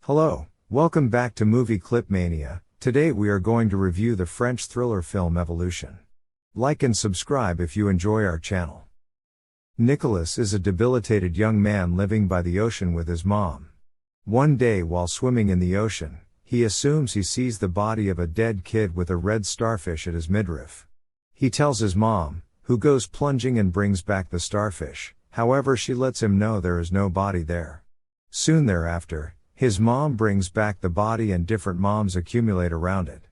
Hello, welcome back to Movie Clip Mania. Today we are going to review the French thriller film Evolution. Like and subscribe if you enjoy our channel. Nicolas is a debilitated young man living by the ocean with his mom. One day while swimming in the ocean, he assumes he sees the body of a dead kid with a red starfish at his midriff. He tells his mom, who goes plunging and brings back the starfish, however she lets him know there is no body there. Soon thereafter, his mom brings back the body and different moms accumulate around it.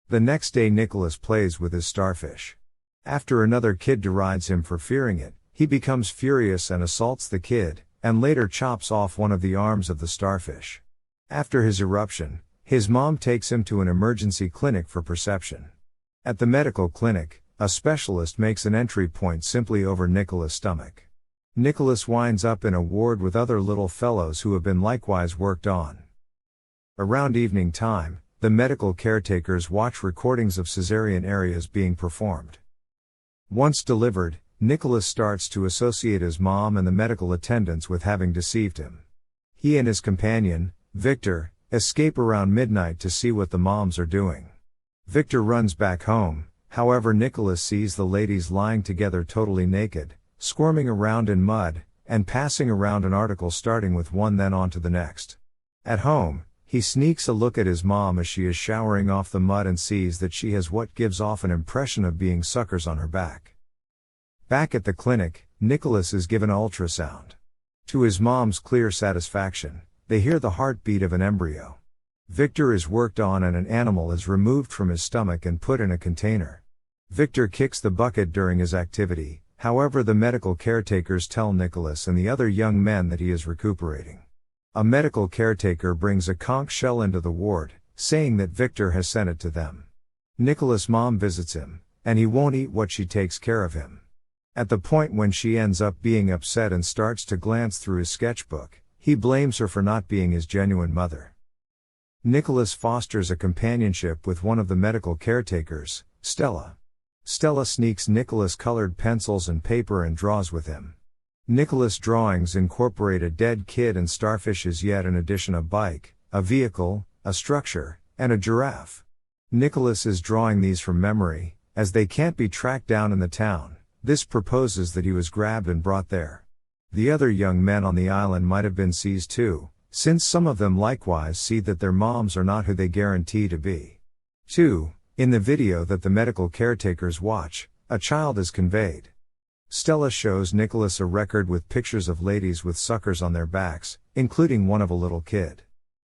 The next day Nicolas plays with his starfish. After another kid derides him for fearing it, he becomes furious and assaults the kid, and later chops off one of the arms of the starfish. After his eruption, his mom takes him to an emergency clinic for perception. At the medical clinic, a specialist makes an entry point simply over Nicolas' stomach. Nicolas winds up in a ward with other little fellows who have been likewise worked on. Around evening time, the medical caretakers watch recordings of cesarean areas being performed. Once delivered, Nicolas starts to associate his mom and the medical attendants with having deceived him. He and his companion, Victor, escape around midnight to see what the moms are doing. Victor runs back home, however Nicolas sees the ladies lying together totally naked, squirming around in mud, and passing around an article starting with one then on to the next. At home, he sneaks a look at his mom as she is showering off the mud and sees that she has what gives off an impression of being suckers on her back. Back at the clinic, Nicolas is given an ultrasound. To his mom's clear satisfaction, they hear the heartbeat of an embryo. Victor is worked on and an animal is removed from his stomach and put in a container. Victor kicks the bucket during his activity. However, the medical caretakers tell Nicolas and the other young men that he is recuperating. A medical caretaker brings a conch shell into the ward, saying that Victor has sent it to them. Nicolas' mom visits him, and he won't eat what she takes care of him. At the point when she ends up being upset and starts to glance through his sketchbook, he blames her for not being his genuine mother. Nicolas fosters a companionship with one of the medical caretakers, Stella. Stella sneaks Nicolas colored pencils and paper and draws with him. Nicolas' drawings incorporate a dead kid and starfishes, yet in addition a bike, a vehicle, a structure, and a giraffe. Nicolas is drawing these from memory, as they can't be tracked down in the town. This proposes that he was grabbed and brought there. The other young men on the island might have been seized too, since some of them likewise see that their moms are not who they guarantee to be. 2. In the video that the medical caretakers watch, a child is conveyed. Stella shows Nicolas a record with pictures of ladies with suckers on their backs, including one of a little kid.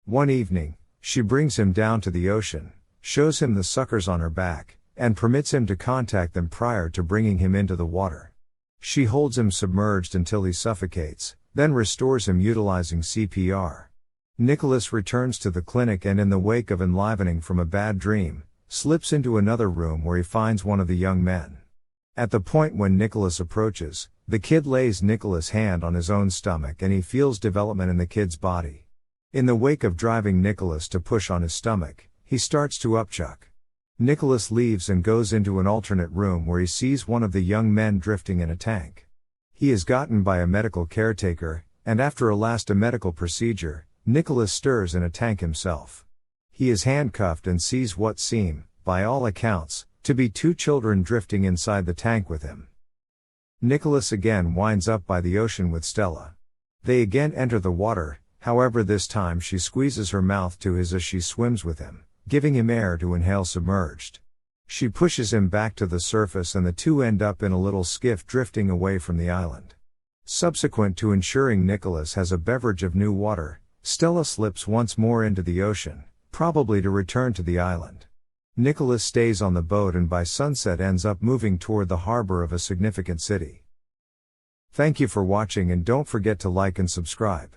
One evening, she brings him down to the ocean, shows him the suckers on her back, and permits him to contact them prior to bringing him into the water. She holds him submerged until he suffocates, then restores him utilizing CPR. Nicolas returns to the clinic and in the wake of enlivening from a bad dream, slips into another room where he finds one of the young men. At the point when Nicolas approaches, the kid lays Nicolas' hand on his own stomach and he feels development in the kid's body. In the wake of driving Nicolas to push on his stomach, he starts to upchuck. Nicolas leaves and goes into an alternate room where he sees one of the young men drifting in a tank. He is gotten by a medical caretaker, and after a medical procedure, Nicolas stirs in a tank himself. He is handcuffed and sees what seem, by all accounts, to be two children drifting inside the tank with him. Nicolas again winds up by the ocean with Stella. They again enter the water, however this time she squeezes her mouth to his as she swims with him, giving him air to inhale submerged. She pushes him back to the surface and the two end up in a little skiff drifting away from the island. Subsequent to ensuring Nicolas has a beverage of new water, Stella slips once more into the ocean, probably to return to the island. Nicolas stays on the boat and by sunset ends up moving toward the harbor of a significant city. Thank you for watching and don't forget to like and subscribe.